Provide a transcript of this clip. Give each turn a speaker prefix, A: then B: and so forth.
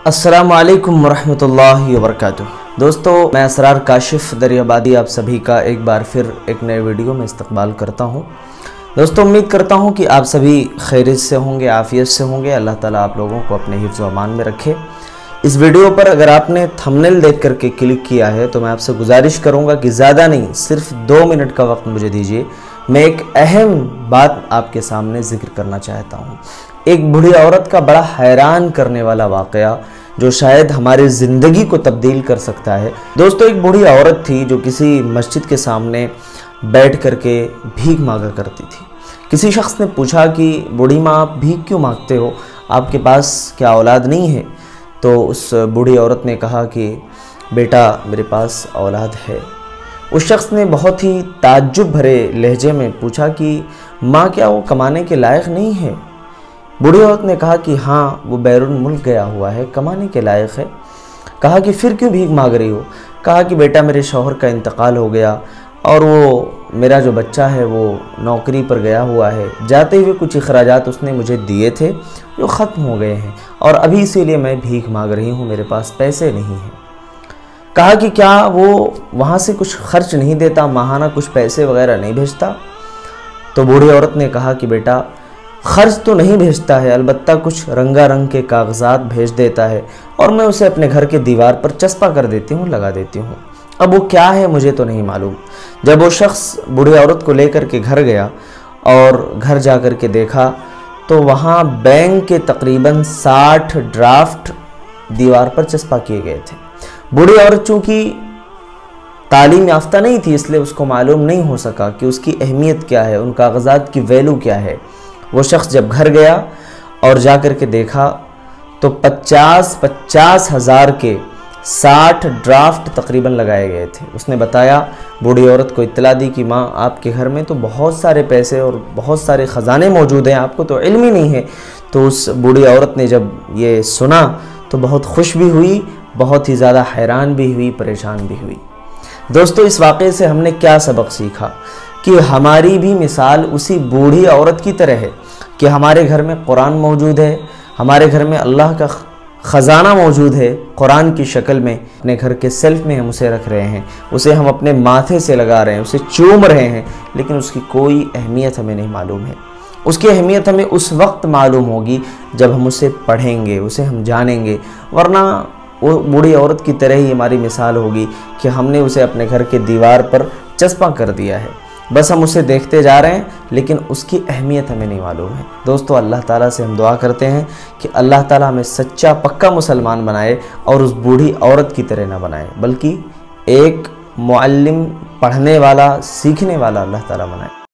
A: अस्सलामुअलैकुम वरहमतुल्लाहि वबरकातुह। दोस्तों, मैं असरार काशिफ दरियाबादी आप सभी का एक बार फिर एक नए वीडियो में इस्तकबाल करता हूं। दोस्तों, उम्मीद करता हूं कि आप सभी खैरियत से होंगे, आफियत से होंगे। अल्लाह ताला आप लोगों को अपने हिफ्ज़ व अमान में रखे। इस वीडियो पर अगर आपने थंबनेल देख करके क्लिक किया है तो मैं आपसे गुजारिश करूँगा कि ज़्यादा नहीं, सिर्फ 2 मिनट का वक्त मुझे दीजिए। मैं एक अहम बात आपके सामने ज़िक्र करना चाहता हूँ। एक बूढ़ी औरत का बड़ा हैरान करने वाला वाक़या जो शायद हमारी ज़िंदगी को तब्दील कर सकता है। दोस्तों, एक बूढ़ी औरत थी जो किसी मस्जिद के सामने बैठ करके भीख मांगा करती थी। किसी शख्स ने पूछा कि बूढ़ी माँ, आप भीख क्यों मांगते हो, आपके पास क्या औलाद नहीं है? तो उस बूढ़ी औरत ने कहा कि बेटा, मेरे पास औलाद है। उस शख्स ने बहुत ही ताज्जुब भरे लहजे में पूछा कि माँ, क्या वो कमाने के लायक नहीं है? बूढ़ी औरत ने कहा कि हाँ, वो बैरून मुल्क गया हुआ है, कमाने के लायक है। कहा कि फिर क्यों भीख मांग रही हो? कहा कि बेटा, मेरे शौहर का इंतकाल हो गया और वो मेरा जो बच्चा है वो नौकरी पर गया हुआ है। जाते हुए कुछ अखराजात उसने मुझे दिए थे जो ख़त्म हो गए हैं और अभी इसीलिए मैं भीख मांग रही हूँ, मेरे पास पैसे नहीं हैं। कहा कि क्या वो वहाँ से कुछ खर्च नहीं देता, माहाना कुछ पैसे वगैरह नहीं भेजता? तो बूढ़ी औरत ने कहा कि बेटा, खर्च तो नहीं भेजता है, अलबत्ता कुछ रंगारंग के कागजात भेज देता है और मैं उसे अपने घर के दीवार पर चस्पा कर देती हूँ, लगा देती हूँ। अब वो क्या है मुझे तो नहीं मालूम। जब वो शख्स बूढ़ी औरत को लेकर के घर गया और घर जा कर के देखा तो वहाँ बैंक के तकरीबन 60 ड्राफ्ट दीवार पर चस्पा किए गए थे। बूढ़ी औरत चूँकि तालीम याफ्ता नहीं थी, इसलिए उसको मालूम नहीं हो सका कि उसकी अहमियत क्या है, उन कागजात की वैल्यू क्या है। वो शख्स जब घर गया और जा कर के देखा तो 50 हज़ार के 60 ड्राफ्ट तकरीबन लगाए गए थे। उसने बताया, बूढ़ी औरत को इत्तला दी कि माँ, आपके घर में तो बहुत सारे पैसे और बहुत सारे ख़जाने मौजूद हैं, आपको तो इल्म ही नहीं है। तो उस बूढ़ी औरत ने जब ये सुना तो बहुत खुश भी हुई, बहुत ही ज़्यादा हैरान भी हुई, परेशान भी हुई। दोस्तों, इस वाक़े से हमने क्या सबक सीखा कि हमारी भी मिसाल उसी बूढ़ी औरत की तरह है कि हमारे घर में कुरान मौजूद है, हमारे घर में अल्लाह का ख़जाना मौजूद है कुरान की शक्ल में। अपने घर के सेल्फ में हम उसे रख रहे हैं, उसे हम अपने माथे से लगा रहे हैं, उसे चूम रहे हैं, लेकिन उसकी कोई अहमियत हमें नहीं मालूम है। उसकी अहमियत हमें उस वक्त मालूम होगी जब हम उसे पढ़ेंगे, उसे हम जानेंगे। वरना वो बूढ़ी औरत की तरह ही हमारी मिसाल होगी कि हमने उसे अपने घर के दीवार पर चस्पा कर दिया है, बस हम उसे देखते जा रहे हैं, लेकिन उसकी अहमियत हमें नहीं मालूम है। दोस्तों, अल्लाह ताला से हम दुआ करते हैं कि अल्लाह ताला हमें सच्चा पक्का मुसलमान बनाए और उस बूढ़ी औरत की तरह ना बनाए, बल्कि एक मुअल्लिम, पढ़ने वाला, सीखने वाला अल्लाह ताला बनाए।